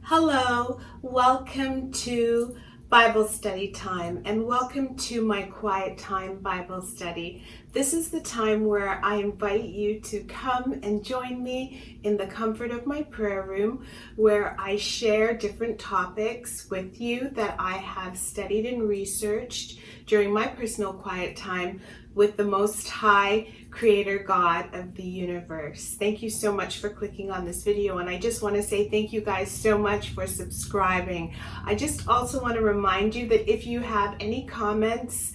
Hello, welcome to Bible study time and welcome to my quiet time Bible study. This is the time where I invite you to come and join me in the comfort of my prayer room, where I share different topics with you that I have studied and researched during my personal quiet time with the Most High Creator God of the universe. Thank you so much for clicking on this video, and I just want to say thank you guys so much for subscribing. I just also want to remind you that if you have any comments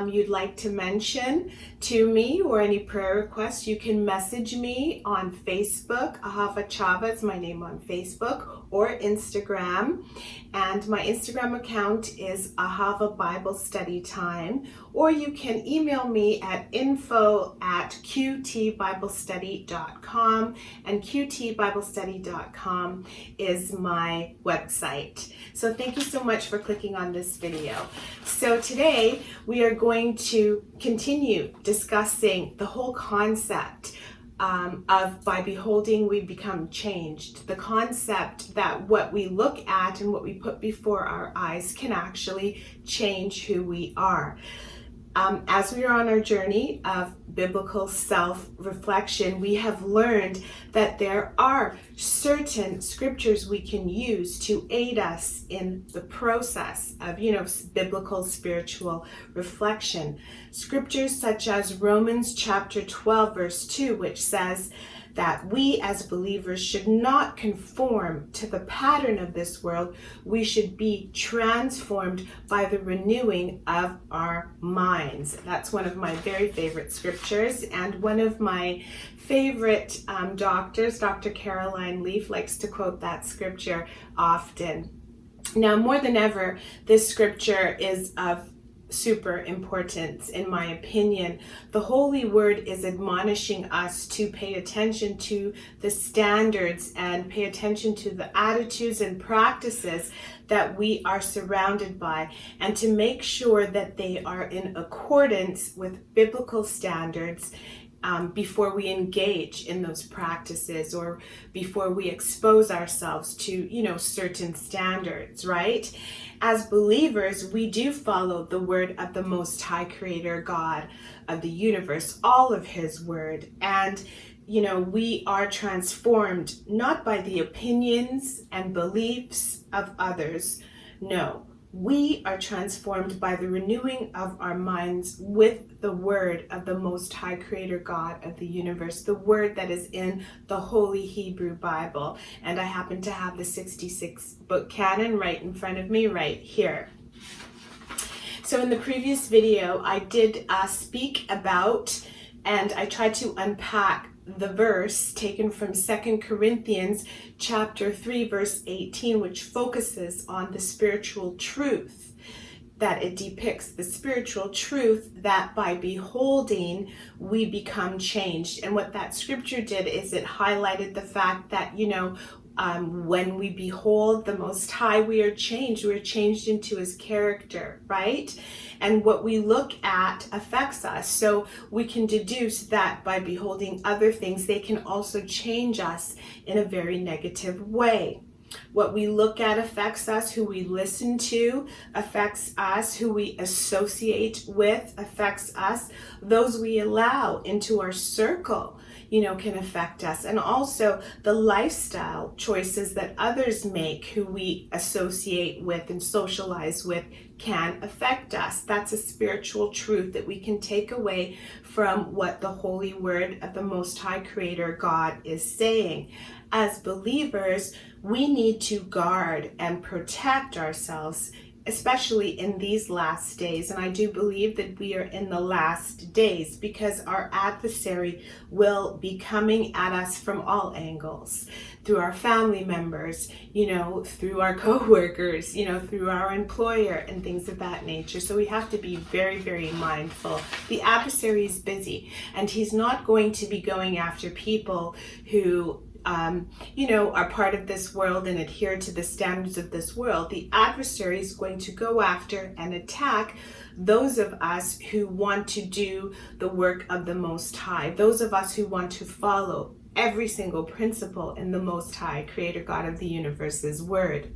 you'd like to mention to me or any prayer requests, you can message me on Facebook. Ahavah is my name on Facebook, or Instagram. And my Instagram account is Ahavah Bible Study Time. Or you can email me at info@qtbiblestudy.com. And qtbiblestudy.com is my website. So thank you so much for clicking on this video. So today we are going to continue discussing the whole concept of by beholding we become changed. The concept that what we look at and what we put before our eyes can actually change who we are. As we are on our journey of biblical self-reflection, we have learned that there are certain scriptures we can use to aid us in the process of, biblical spiritual reflection. Scriptures such as Romans chapter 12, verse 2, which says that we as believers should not conform to the pattern of this world. We should be transformed by the renewing of our minds. That's one of my very favorite scriptures, and one of my favorite doctors, Dr. Caroline Leaf, likes to quote that scripture often. Now, more than ever, this scripture is of super importance, in my opinion. The Holy Word is admonishing us to pay attention to the standards and pay attention to the attitudes and practices that we are surrounded by, and to make sure that they are in accordance with biblical standards before we engage in those practices, or before we expose ourselves to, certain standards, right? As believers, we do follow the word of the Most High Creator God of the universe, all of His word. And, we are transformed not by the opinions and beliefs of others. No, we are transformed by the renewing of our minds with the word of the Most High Creator God of the universe, the word that is in the Holy Hebrew Bible. And I happen to have the 66 book canon right in front of me right here. So in the previous video, I did speak about, and I tried to unpack the verse taken from 2 Corinthians chapter 3, verse 18, which focuses on the spiritual truth, that it depicts the spiritual truth that by beholding we become changed. And what that scripture did is it highlighted the fact that, when we behold the Most High, we are changed. We're changed into His character, right? And what we look at affects us. So we can deduce that by beholding other things, they can also change us in a very negative way. What we look at affects us. Who we listen to affects us. Who we associate with affects us. Those we allow into our circle, can affect us. And also the lifestyle choices that others make, who we associate with and socialize with, can affect us. That's a spiritual truth that we can take away from what the Holy Word of the Most High Creator God is saying. As believers, we need to guard and protect ourselves, especially in these last days. And I do believe that we are in the last days, because our adversary will be coming at us from all angles, through our family members, through our co-workers, through our employer and things of that nature. So we have to be very, very mindful. The adversary is busy, and he's not going to be going after people who are part of this world and adhere to the standards of this world. The adversary is going to go after and attack those of us who want to do the work of the Most High, those of us who want to follow every single principle in the Most High, Creator God of the universe's word.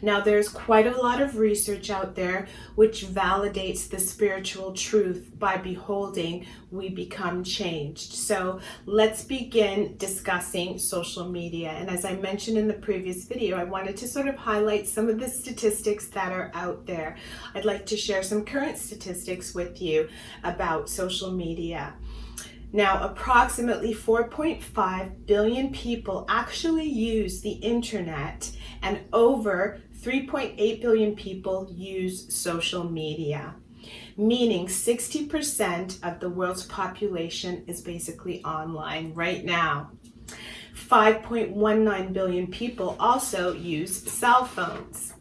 Now, there's quite a lot of research out there which validates the spiritual truth: by beholding, we become changed. So let's begin discussing social media. And as I mentioned in the previous video, I wanted to sort of highlight some of the statistics that are out there. I'd like to share some current statistics with you about social media. Now, approximately 4.5 billion people actually use the internet, and over 3.8 billion people use social media, meaning 60% of the world's population is basically online right now. 5.19 billion people also use cell phones.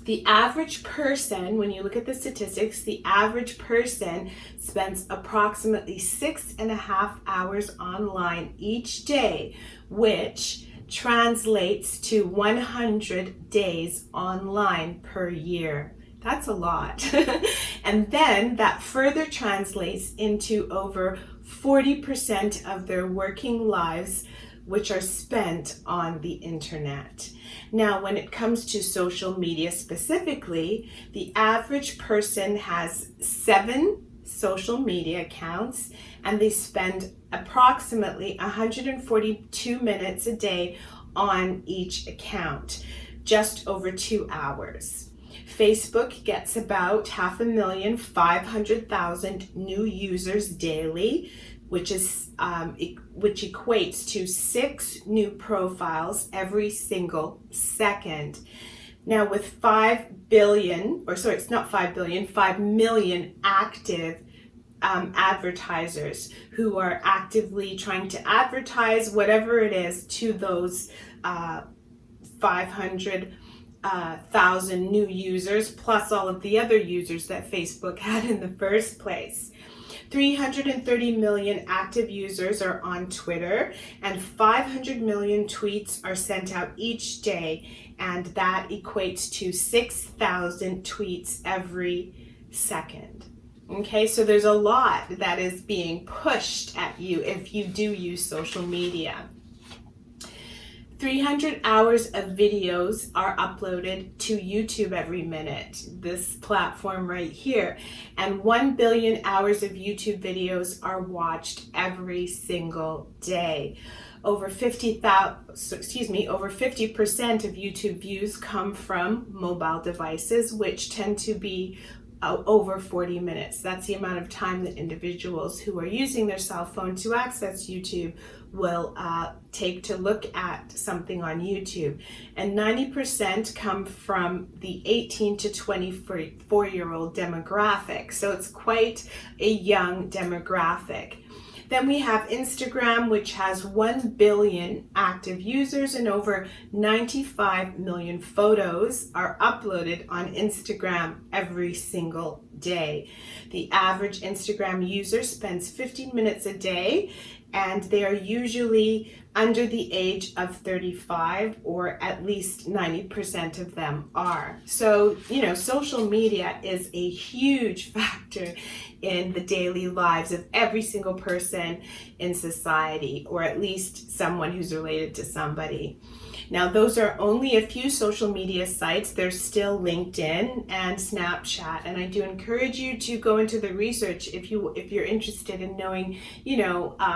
The average person, when you look at the statistics, the average person spends approximately 6.5 hours online each day, which translates to 100 days online per year. That's a lot. And then that further translates into over 40% of their working lives, which are spent on the internet. Now, when it comes to social media specifically, the average person has 7 social media accounts, and they spend approximately 142 minutes a day on each account, just over 2 hours. Facebook gets about 500,000 new users daily, which equates to 6 new profiles every single second. Now, with 5 million active advertisers who are actively trying to advertise whatever it is to those 500,000 new users, plus all of the other users that Facebook had in the first place. 330 million active users are on Twitter, and 500 million tweets are sent out each day, and that equates to 6,000 tweets every second. Okay, so there's a lot that is being pushed at you if you do use social media. 300 hours of videos are uploaded to YouTube every minute, this platform right here, and 1 billion hours of YouTube videos are watched every single day. Over 50% of YouTube views come from mobile devices, which tend to be over 40 minutes. That's the amount of time that individuals who are using their cell phone to access YouTube will take to look at something on YouTube. And 90% come from the 18 to 24-year-old demographic. So it's quite a young demographic. Then we have Instagram, which has 1 billion active users, and over 95 million photos are uploaded on Instagram every single day. The average Instagram user spends 15 minutes a day, and they are usually under the age of 35, or at least 90% of them are. So, social media is a huge factor in the daily lives of every single person in society, or at least someone who's related to somebody. Now, those are only a few social media sites. There's still LinkedIn and Snapchat, and I do encourage you to go into the research if you're interested in knowing,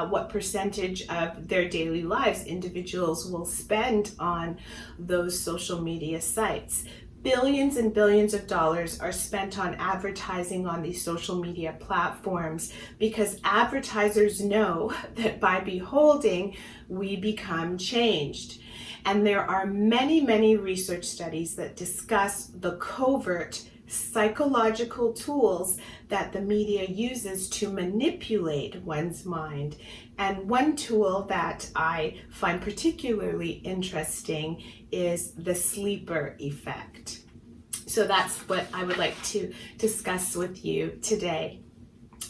what percentage of their daily lives individuals will spend on those social media sites. Billions and billions of dollars are spent on advertising on these social media platforms because advertisers know that by beholding, we become changed. And there are many, many research studies that discuss the covert psychological tools that the media uses to manipulate one's mind. And one tool that I find particularly interesting is the sleeper effect. So that's what I would like to discuss with you today.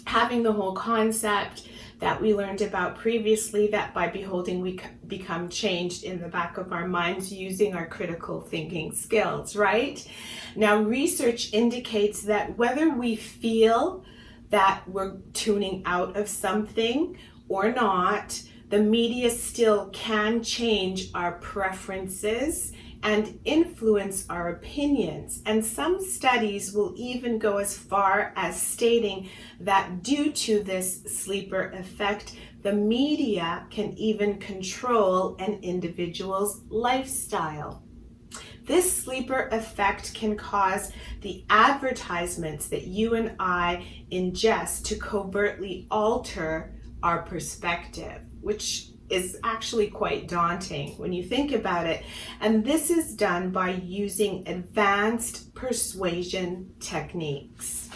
Having the whole concept that we learned about previously, that by beholding we become changed, in the back of our minds using our critical thinking skills, right? Now, research indicates that whether we feel that we're tuning out of something or not, the media still can change our preferences and influence our opinions. And some studies will even go as far as stating that due to this sleeper effect, the media can even control an individual's lifestyle. This sleeper effect can cause the advertisements that you and I ingest to covertly alter our perspective, which is actually quite daunting when you think about it. And this is done by using advanced persuasion techniques.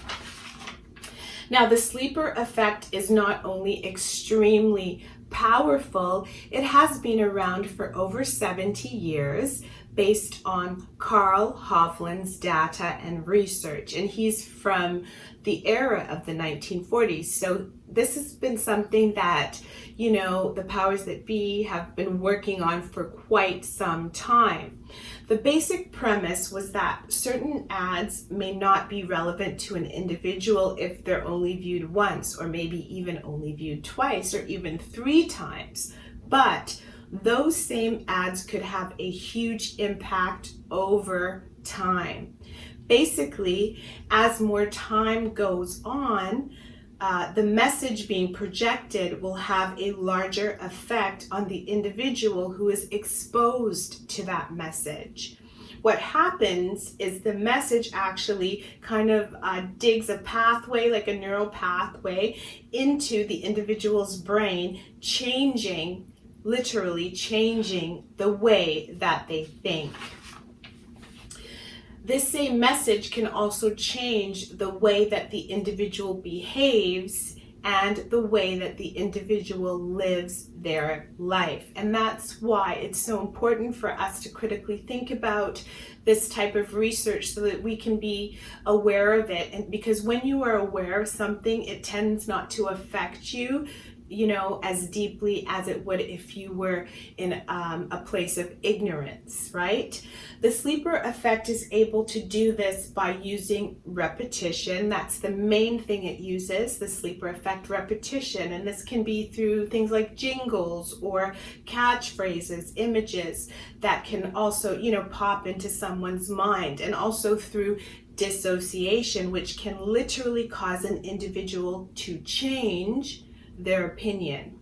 Now, the sleeper effect is not only extremely powerful, it has been around for over 70 years based on Carl Hovland's data and research. And he's from the era of the 1940s. So this has been something that, the powers that be have been working on for quite some time. The basic premise was that certain ads may not be relevant to an individual if they're only viewed once, or maybe even only viewed twice, or even 3 times. But those same ads could have a huge impact over time. Basically, as more time goes on, the message being projected will have a larger effect on the individual who is exposed to that message. What happens is the message actually kind of digs a pathway, like a neural pathway, into the individual's brain, literally changing the way that they think. This same message can also change the way that the individual behaves and the way that the individual lives their life. And that's why it's so important for us to critically think about this type of research so that we can be aware of it. And because when you are aware of something, it tends not to affect you, as deeply as it would if you were in a place of ignorance, right? The sleeper effect is able to do this by using repetition. That's the main thing it uses, the sleeper effect, repetition. And this can be through things like jingles or catchphrases, images that can also, pop into someone's mind, and also through dissociation, which can literally cause an individual to change their opinion.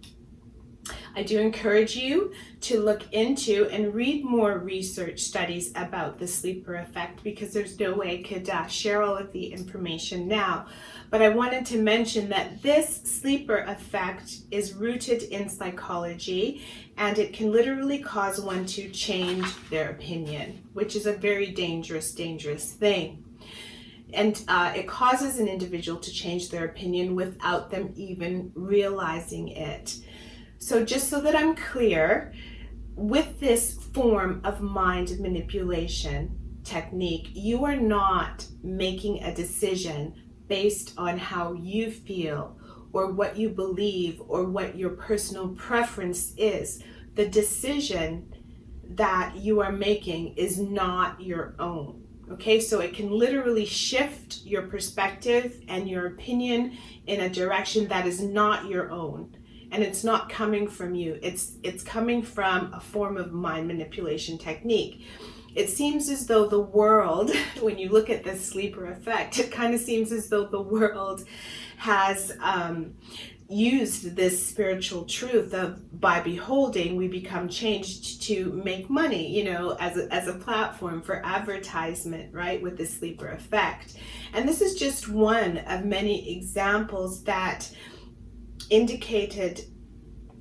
I do encourage you to look into and read more research studies about the sleeper effect, because there's no way I could share all of the information now. But I wanted to mention that this sleeper effect is rooted in psychology, and it can literally cause one to change their opinion, which is a very dangerous thing. And it causes an individual to change their opinion without them even realizing it. So just so that I'm clear, with this form of mind manipulation technique, you are not making a decision based on how you feel or what you believe or what your personal preference is. The decision that you are making is not your own. Okay, so it can literally shift your perspective and your opinion in a direction that is not your own. And it's not coming from you. It's coming from a form of mind manipulation technique. It seems as though the world, when you look at this sleeper effect, it kind of seems as though the world has used this spiritual truth of, by beholding, we become changed to make money, as a platform for advertisement, right, with the sleeper effect. And this is just one of many examples that indicated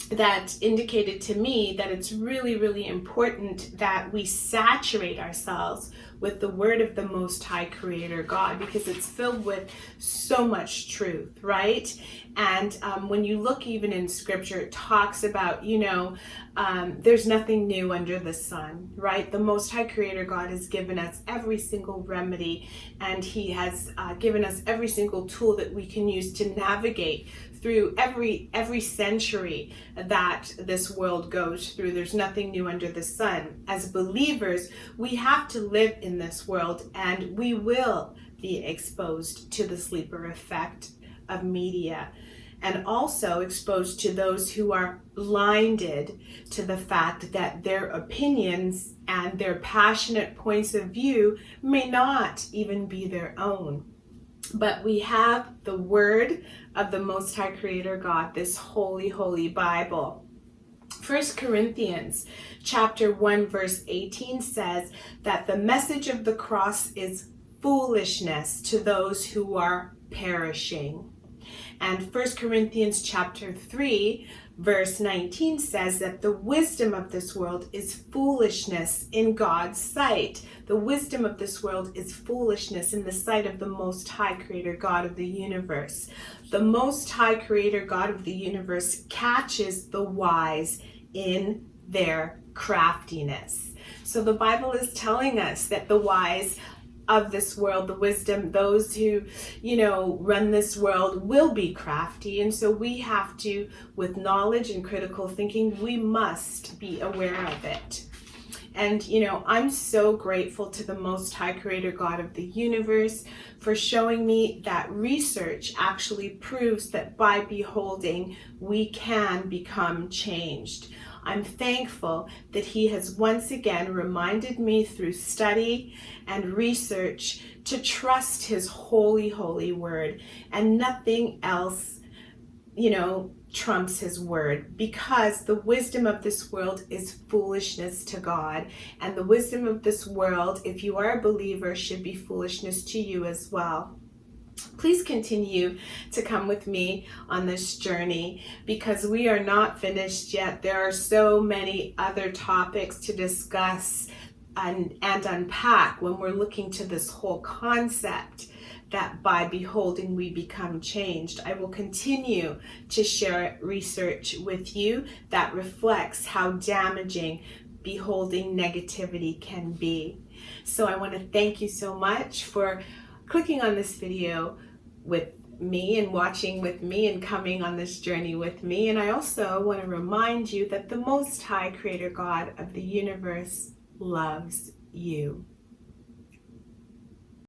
to me that it's really, really important that we saturate ourselves with the word of the Most High Creator God, because it's filled with so much truth, right? And when you look even in scripture, it talks about, there's nothing new under the sun, right? The Most High Creator God has given us every single remedy, and He has given us every single tool that we can use to navigate through every century that this world goes through. There's nothing new under the sun. As believers, we have to live in this world, and we will be exposed to the sleeper effect of media. and also exposed to those who are blinded to the fact that their opinions and their passionate points of view may not even be their own. But we have the Word of the Most High Creator God, this holy, holy Bible. 1 Corinthians chapter 1 verse 18 says that the message of the cross is foolishness to those who are perishing. And 1 Corinthians chapter 3 verse 19 says that the wisdom of this world is foolishness in God's sight. The wisdom of this world is foolishness in the sight of the Most High Creator God of the universe. The Most High Creator God of the universe catches the wise in their craftiness. So the Bible is telling us that the wise of this world, the wisdom, those who, run this world will be crafty. And so we have to, with knowledge and critical thinking, we must be aware of it. And, I'm so grateful to the Most High Creator God of the universe for showing me that research actually proves that by beholding, we can become changed. I'm thankful that He has once again reminded me through study and research to trust His holy, holy word, and nothing else, trumps His word, because the wisdom of this world is foolishness to God, and the wisdom of this world, if you are a believer, should be foolishness to you as well. Please continue to come with me on this journey, because we are not finished yet. There are so many other topics to discuss and unpack when we're looking to this whole concept that by beholding we become changed. I will continue to share research with you that reflects how damaging beholding negativity can be. So I want to thank you so much for clicking on this video with me and watching with me and coming on this journey with me. And I also want to remind you that the Most High Creator God of the universe loves you.